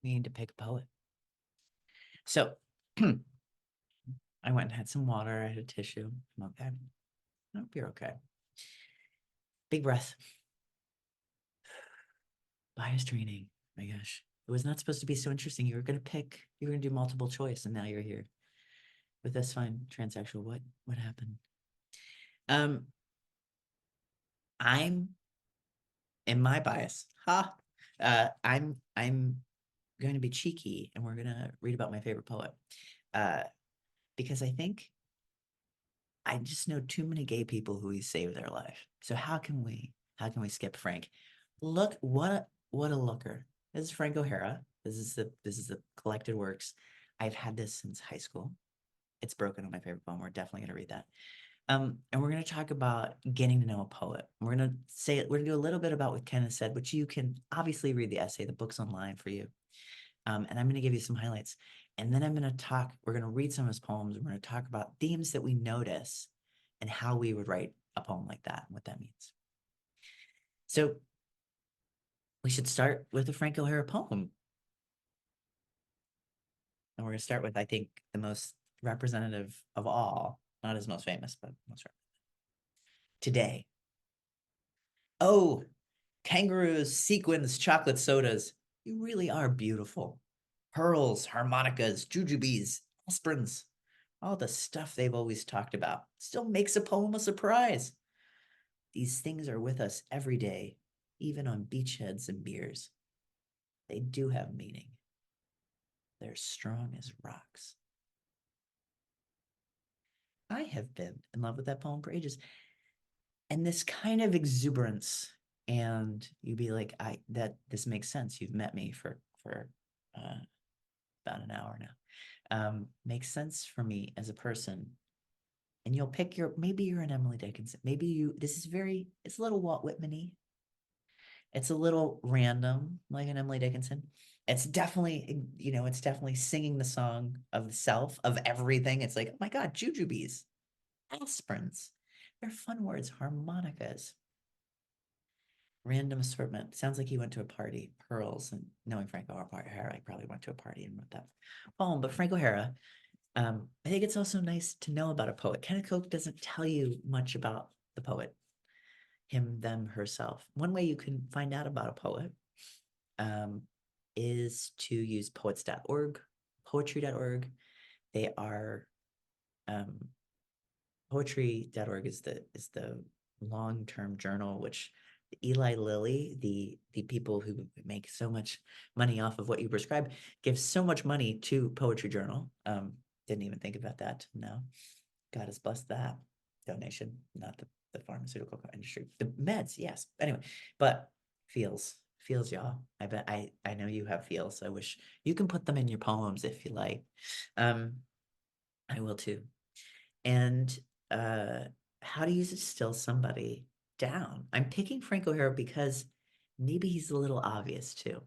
we need to pick a poet. So I went and had some water. I had a tissue. I'm okay. I hope you're okay. Big breath. Bias training. My gosh. It was not supposed to be so interesting. You were gonna do multiple choice, and now you're here with this fine transsexual. What happened? I'm in my bias. I'm going to be cheeky, and we're gonna read about my favorite poet. Because I think I just know too many gay people who he saved their life. So how can we skip Frank? Look, what a looker. This is Frank O'Hara. This is the collected works. I've had this since high school. It's broken on my favorite poem. We're definitely gonna read that. And we're gonna talk about getting to know a poet. We're gonna do a little bit about what Ken has said, which you can obviously read the essay. The book's online for you. And I'm gonna give you some highlights. And then we're gonna read some of his poems. We're gonna talk about themes that we notice and how we would write a poem like that and what that means. So we should start with a Frank O'Hara poem. And we're gonna start with, I think, the most representative of all, not his most famous, but most representative. Today. Oh, kangaroos, sequins, chocolate sodas. You really are beautiful. Pearls, harmonicas, jujubes, aspirins. All the stuff they've always talked about still makes a poem a surprise. These things are with us every day, even on beachheads and beers. They do have meaning. They're strong as rocks. I have been in love with that poem for ages. And this kind of exuberance, and you'd be like, this makes sense. You've met me for uh, about an hour now. Makes sense for me as a person. And you'll pick maybe you're an Emily Dickinson. It's a little Walt Whitman-y. It's a little random, like an Emily Dickinson. It's definitely singing the song of the self, of everything. It's like, oh my God, jujubes, aspirins. They're fun words, harmonicas, random assortment. Sounds like he went to a party, pearls, and knowing Frank O'Hara, I probably went to a party and wrote that poem. But Frank O'Hara, I think it's also nice to know about a poet. Kenneth Koch doesn't tell you much about the poet, him, them, herself. One way you can find out about a poet is to use poets.org, poetry.org. They are poetry.org is the long-term journal, which Eli Lilly, the people who make so much money off of what you prescribe, give so much money to Poetry Journal. Didn't even think about that. No, God has blessed that donation, not the pharmaceutical industry. The meds, yes. Anyway, but feels, y'all. I bet I know you have feels. I wish you can put them in your poems if you like. I will too. And how do you still somebody down? I'm picking Frank O'Hara because maybe he's a little obvious too.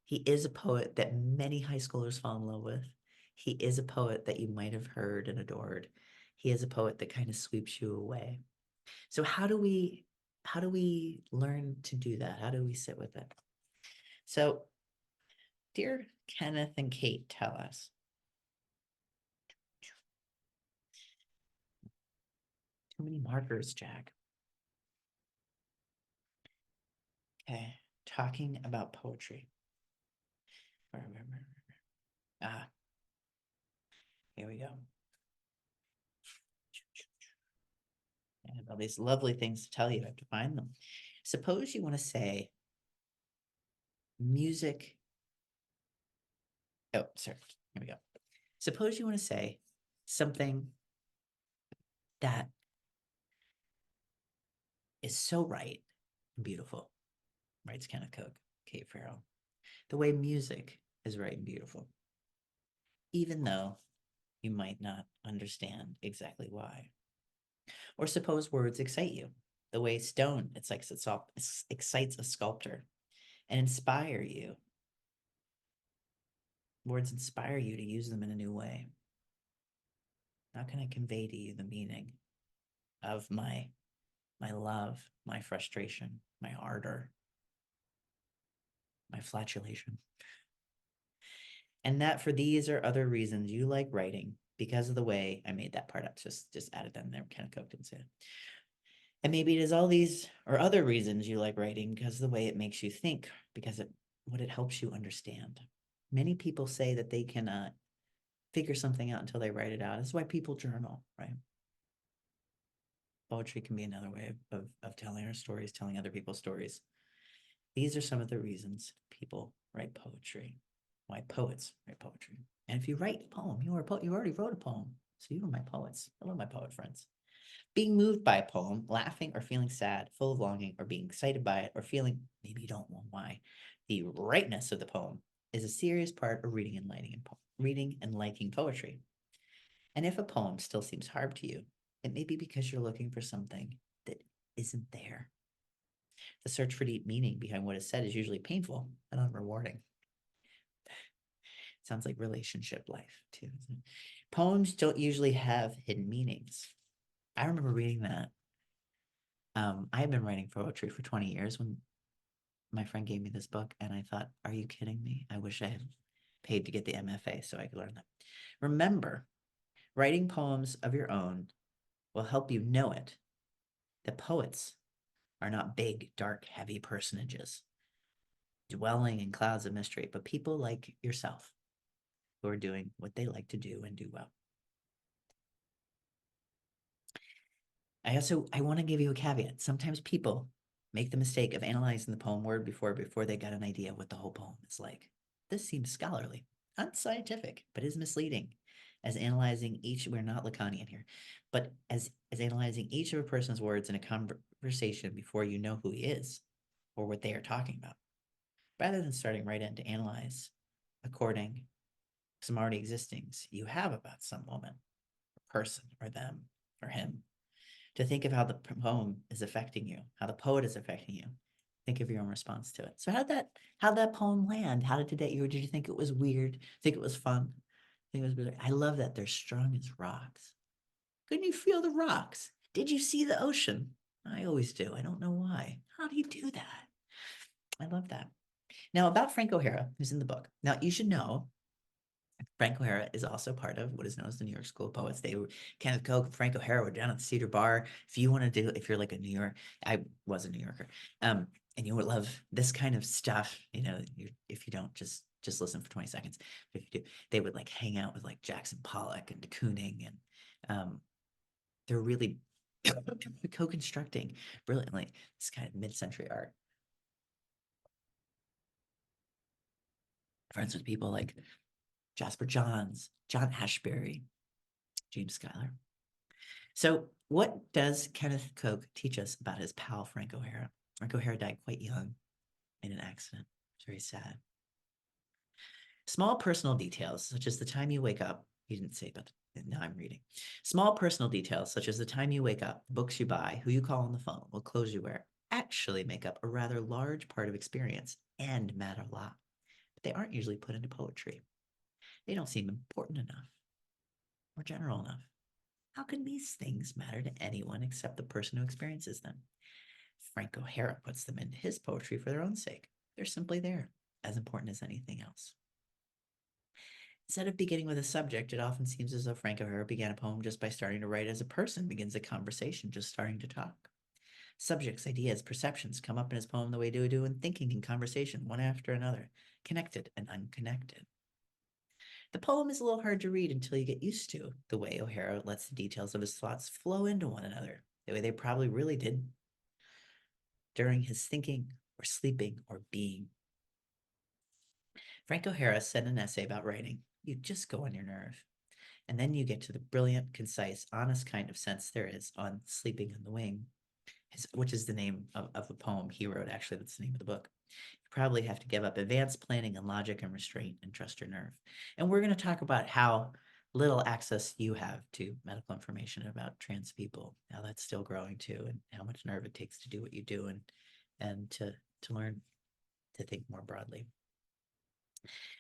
He is a poet that many high schoolers fall in love with. He is a poet that you might have heard and adored. He is a poet that kind of sweeps you away. So how do we learn to do that? How do we sit with it? So, dear Kenneth and Kate, tell us. Too many markers, Jack. Okay, talking about poetry. Ah, here we go. I have all these lovely things to tell you. I have to find them. Suppose you want to say music. Oh, sorry. Here we go. Suppose you want to say something that is so right and beautiful. Writes Kenneth Koch, Kate Farrell. The way music is right and beautiful. Even though you might not understand exactly why. Or suppose words excite you. The way stone excites a sculptor and inspire you. Words inspire you to use them in a new way. How can I convey to you the meaning of my love, my frustration, my ardor? my flatulation. And that for these or other reasons you like writing because of the way I made that part up, just added that in there, kind of cooked and said. And maybe it is all these or other reasons you like writing because of the way it makes you think, because what it helps you understand. Many people say that they cannot figure something out until they write it out. That's why people journal, right? Poetry can be another way of telling our stories, telling other people's stories. These are some of the reasons people write poetry, why poets write poetry. And if you write a poem, you are a poet, you already wrote a poem. So you are my poets. I love my poet friends. Being moved by a poem, laughing or feeling sad, full of longing, or being excited by it, or feeling maybe you don't know why, the rightness of the poem is a serious part of reading and liking poetry. And if a poem still seems hard to you, it may be because you're looking for something that isn't there. The search for deep meaning behind what is said is usually painful and unrewarding. Sounds like relationship life too. Poems don't usually have hidden meanings. I remember reading that. I had been writing poetry for 20 years when my friend gave me this book, and I thought, are you kidding me? I wish I had paid to get the MFA so I could learn that. Remember, writing poems of your own will help you know it. The poets are not big, dark, heavy personages dwelling in clouds of mystery, but people like yourself who are doing what they like to do and do well. I want to give you a caveat. Sometimes people make the mistake of analyzing the poem word before they got an idea of what the whole poem is like. This seems scholarly, unscientific, but is misleading. As analyzing each, we're not Lacanian here, but as analyzing each of a person's words in a conversation before you know who he is or what they are talking about, rather than starting right in to analyze according to some already existings you have about some woman, or person, or them, or him. To think of how the poem is affecting you, how the poet is affecting you. Think of your own response to it. So how'd that poem land? How did it hit you? Or did you think it was weird? Think it was fun? Think it was weird? I love that they're strong as rocks. Couldn't you feel the rocks? Did you see the ocean? I always do. I don't know why. How do you do that? I love that. Now about Frank O'Hara, who's in the book. Now you should know Frank O'Hara is also part of what is known as the New York School of Poets. They were Kenneth Koch, Frank O'Hara were down at the Cedar Bar. If you want to do, if you're like a New York, I was a New Yorker, and you would love this kind of stuff, if you don't just listen for 20 seconds, but if you do, they would like hang out with like Jackson Pollock and de Kooning, and they're really co-constructing brilliantly this kind of mid-century art. Friends with people like Jasper Johns, John Ashbery, James Schuyler. So what does Kenneth Koch teach us about his pal, Frank O'Hara? Frank O'Hara died quite young in an accident. It's very sad. Small personal details, such as the time you wake up, he didn't say, but now I'm reading. Small personal details, such as the time you wake up, the books you buy, who you call on the phone, what clothes you wear, actually make up a rather large part of experience and matter a lot. But they aren't usually put into poetry. They don't seem important enough or general enough. How can these things matter to anyone except the person who experiences them? Frank O'Hara puts them into his poetry for their own sake. They're simply there, as important as anything else. Instead of beginning with a subject, it often seems as though Frank O'Hara began a poem just by starting to write as a person begins a conversation, just starting to talk. Subjects, ideas, perceptions come up in his poem the way they do in thinking and conversation, one after another, connected and unconnected. The poem is a little hard to read until you get used to the way O'Hara lets the details of his thoughts flow into one another, the way they probably really did during his thinking or sleeping or being. Frank O'Hara said in an essay about writing, you just go on your nerve. And then you get to the brilliant, concise, honest kind of sense there is on Sleeping on the Wing, which is the name of a poem he wrote. Actually, that's the name of the book. You probably have to give up advanced planning and logic and restraint and trust your nerve. And we're going to talk about how little access you have to medical information about trans people, how that's still growing too, and how much nerve it takes to do what you do and to learn to think more broadly.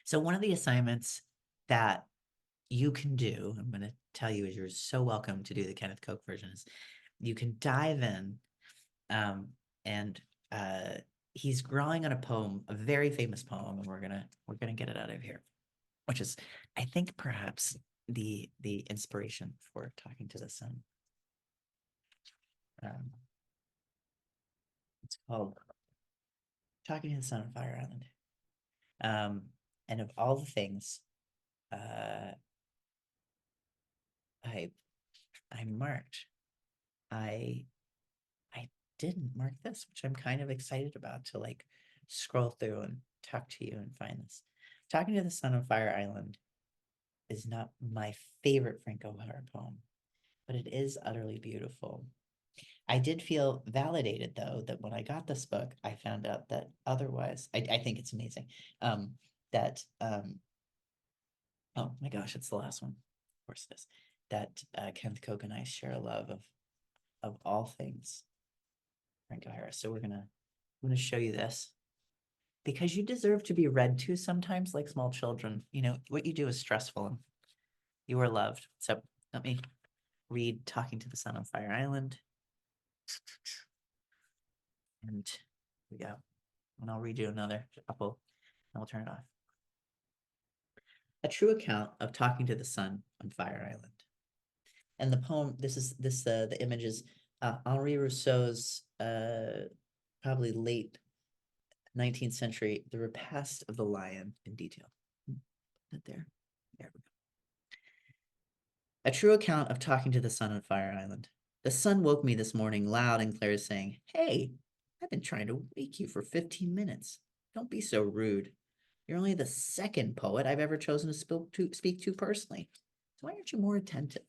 So one of the assignments that you can do, I'm going to tell you, is you're so welcome to do the Kenneth Koch version, is you can dive in and he's drawing on a poem, a very famous poem, and we're gonna get it out of here, which is, I think, perhaps the inspiration for Talking to the Sun. Um, it's called Talking to the Sun on Fire Island. And of all the things, uh, I I marked, I I didn't mark this, which I'm kind of excited about to like scroll through and talk to you and find this. Talking to the Sun on Fire Island is not my favorite Frank O'Hara poem, but it is utterly beautiful. I did feel validated though that when I got this book, I found out that otherwise, I think it's amazing. That oh my gosh, it's the last one. Of course it is. That Kenneth Koch and I share a love of all things Frank O'Hara. So I'm gonna show you this because you deserve to be read to sometimes like small children. You know, what you do is stressful and you are loved. So let me read Talking to the Sun on Fire Island. And here we go. And I'll read you another couple and we'll turn it off. A true account of Talking to the Sun on Fire Island. And the poem, the image is Henri Rousseau's probably late 19th century, The Repast of the Lion in detail. Put there. There we go. A true account of Talking to the Sun on Fire Island. The sun woke me this morning loud and clear, saying, "Hey, I've been trying to wake you for 15 minutes. Don't be so rude. You're only the second poet I've ever chosen to speak to personally. So why aren't you more attentive?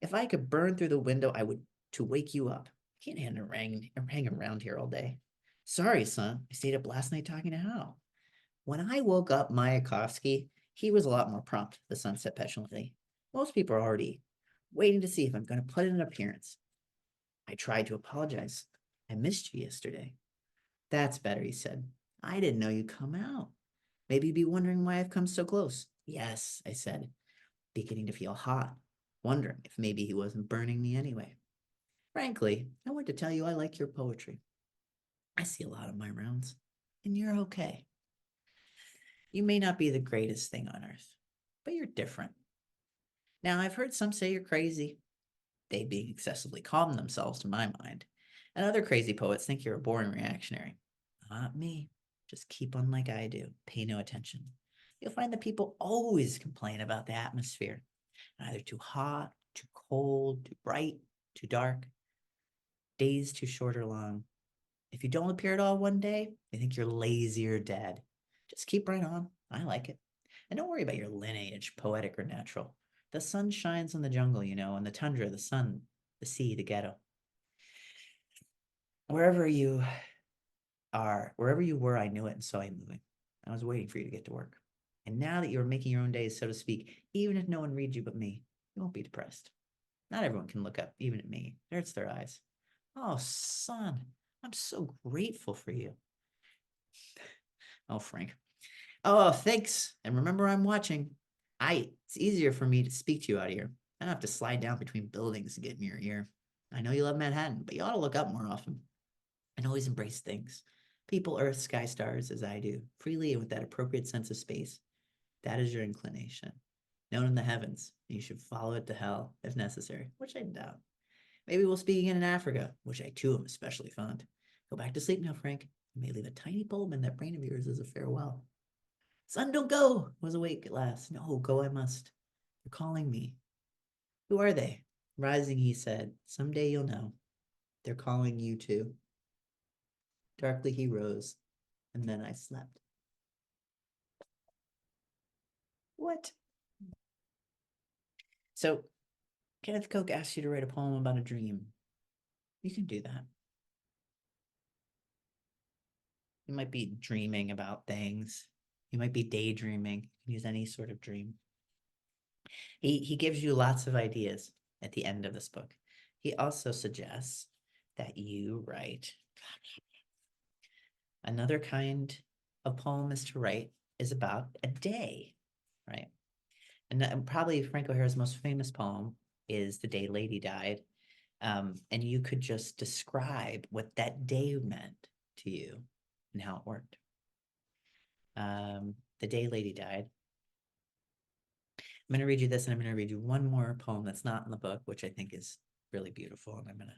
If I could burn through the window, I would to wake you up. I can't hang around here all day. Sorry, son. I stayed up last night talking to Hal. When I woke up Mayakovsky, he was a lot more prompt, the sun said petulantly. Most people are already waiting to see if I'm going to put in an appearance. I tried to apologize. I missed you yesterday. That's better, he said. I didn't know you'd come out. Maybe you'd be wondering why I've come so close. Yes, I said, beginning to feel hot, wondering if maybe he wasn't burning me anyway. Frankly, I want to tell you I like your poetry. I see a lot of my rounds, and you're okay. You may not be the greatest thing on earth, but you're different. Now, I've heard some say you're crazy, they being excessively calm themselves to my mind, and other crazy poets think you're a boring reactionary. Not me. Just keep on like I do. Pay no attention. You'll find that people always complain about the atmosphere. Either too hot, too cold, too bright, too dark, days too short or long. If you don't appear at all one day, they think you're lazy or dead. Just keep right on. I like it. And don't worry about your lineage, poetic or natural. The sun shines on the jungle, you know, and the tundra, the sun, the sea, the ghetto. Wherever you are, wherever you were, I knew it and saw you moving. I was waiting for you to get to work. And now that you're making your own days, so to speak, even if no one reads you but me, you won't be depressed. Not everyone can look up, even at me. It hurts their eyes. Oh, son, I'm so grateful for you. Oh, Frank. Oh, thanks. And remember, I'm watching. It's easier for me to speak to you out here. I don't have to slide down between buildings to get in your ear. I know you love Manhattan, but you ought to look up more often and always embrace things. People, earth, sky, stars, as I do, freely and with that appropriate sense of space. That is your inclination. Known in the heavens, and you should follow it to hell if necessary, which I doubt. Maybe we'll speak again in Africa, which I too am especially fond. Go back to sleep now, Frank. You may leave a tiny bulb in that brain of yours as a farewell. Son, don't go. I was awake at last. No, go I must. They're calling me. Who are they? Rising, he said. Someday you'll know. They're calling you too. Darkly he rose, and then I slept. What? So, Kenneth Koch asked you to write a poem about a dream. You can do that. You might be dreaming about things. You might be daydreaming. You can use any sort of dream. He gives you lots of ideas at the end of this book. He also suggests that you write. Another kind of poem is to write is about a day, right? And probably Frank O'Hara's most famous poem is The Day Lady Died. And you could just describe what that day meant to you and how it worked. The day lady died. I'm going to read you this, and I'm going to read you one more poem that's not in the book, which I think is really beautiful. And I'm going to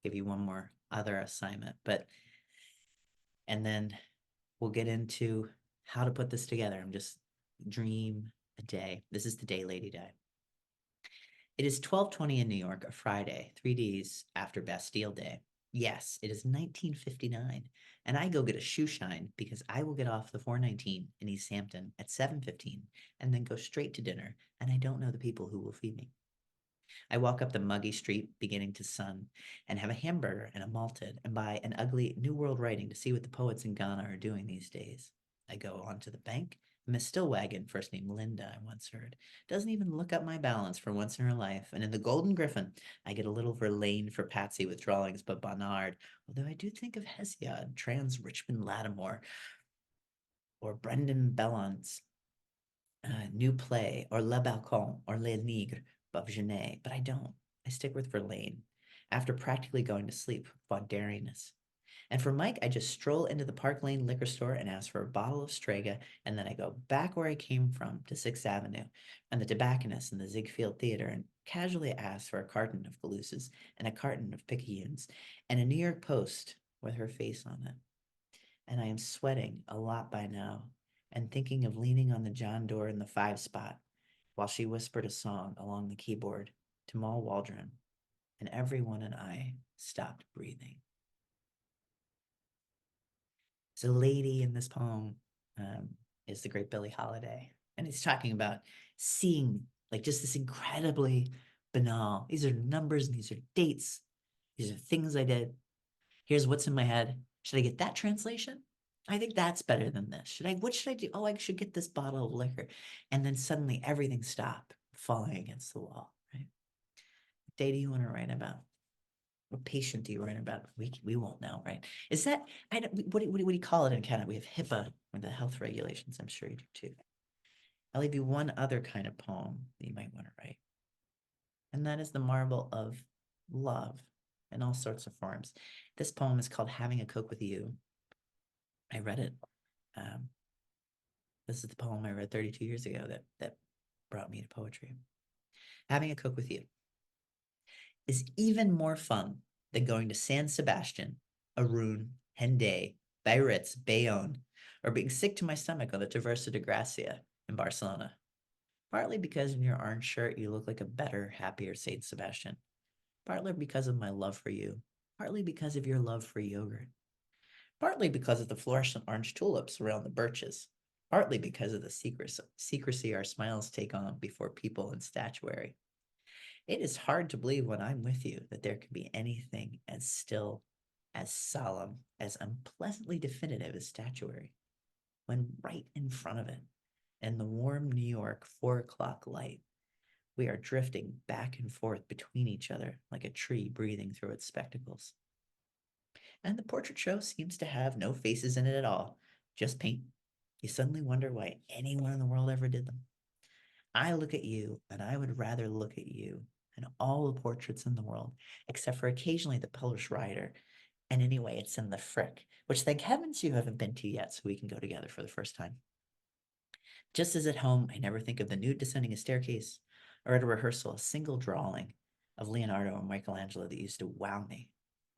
give you one more other assignment, and then we'll get into how to put this together. I'm just dream a day. This is the day lady died. It is 12:20 in New York, a Friday, 3 days after Bastille Day. Yes, it is 1959, and I go get a shoe shine because I will get off the 419 in East Hampton at 7:15 and then go straight to dinner, and I don't know the people who will feed me. I walk up the muggy street beginning to sun and have a hamburger and a malted and buy an ugly New World Writing to see what the poets in Ghana are doing these days. I go onto the bank. Miss Stillwagon, first name Linda, I once heard, doesn't even look up my balance for once in her life. And in the Golden Griffin, I get a little Verlaine for Patsy with drawings by Bonnard, although I do think of Hesiod, trans Richmond Lattimore, or Brendan Bellon's new play, or Le Balcon, or Les Nigres of Genet, but I don't. I stick with Verlaine after practically going to sleep with Vauderinus. And for Mike, I just stroll into the Park Lane liquor store and ask for a bottle of Strega, and then I go back where I came from to 6th Avenue and the tobacconist in the Ziegfeld Theater and casually ask for a carton of Galusas and a carton of Picayunes and a New York Post with her face on it. And I am sweating a lot by now and thinking of leaning on the John door in the 5 spot while she whispered a song along the keyboard to Mal Waldron, and everyone and I stopped breathing. So the lady in this poem is the great Billie Holiday, and he's talking about seeing like just this incredibly banal. These are numbers and these are dates. These are things I did. Here's what's in my head. Should I get that translation? I think that's better than this. What should I do? Oh, I should get this bottle of liquor. And then suddenly everything stopped falling against the wall, right? What day do you want to write about? What patient do you write about? We won't know, right? Is that, what do you call it in Canada? We have HIPAA or the health regulations. I'm sure you do too. I'll leave you one other kind of poem that you might want to write. And that is the marvel of love in all sorts of forms. This poem is called Having a Coke with You. I read it. This is the poem I read 32 years ago that brought me to poetry. Having a Coke with You is even more fun than going to San Sebastian, Arun, Hendaye, Biarritz, Bayonne, or being sick to my stomach on the Traversa de Gracia in Barcelona. Partly because in your orange shirt you look like a better, happier Saint Sebastian. Partly because of my love for you. Partly because of your love for yogurt. Partly because of the fluorescent orange tulips around the birches. Partly because of the secrecy our smiles take on before people in statuary. It is hard to believe when I'm with you that there can be anything as still, as solemn, as unpleasantly definitive as statuary, when right in front of it, in the warm New York 4 o'clock light, we are drifting back and forth between each other like a tree breathing through its spectacles. And the portrait show seems to have no faces in it at all, just paint. You suddenly wonder why anyone in the world ever did them. I look at you, and I would rather look at you and all the portraits in the world, except for occasionally the Polish Rider. And anyway, it's in the Frick, which thank heavens you haven't been to yet, so we can go together for the first time. Just as at home, I never think of the nude descending a staircase, or at a rehearsal, a single drawing of Leonardo or Michelangelo that used to wow me.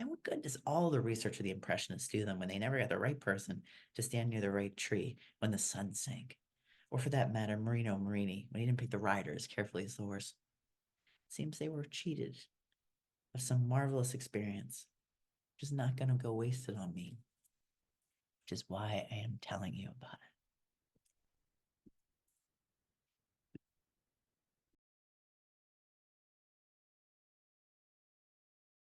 And what good does all the research of the Impressionists do them when they never got the right person to stand near the right tree when the sun sank? Or for that matter, Marino Marini, when he didn't pick the rider as carefully as the horse. It seems they were cheated of some marvelous experience, which is not going to go wasted on me, which is why I am telling you about it.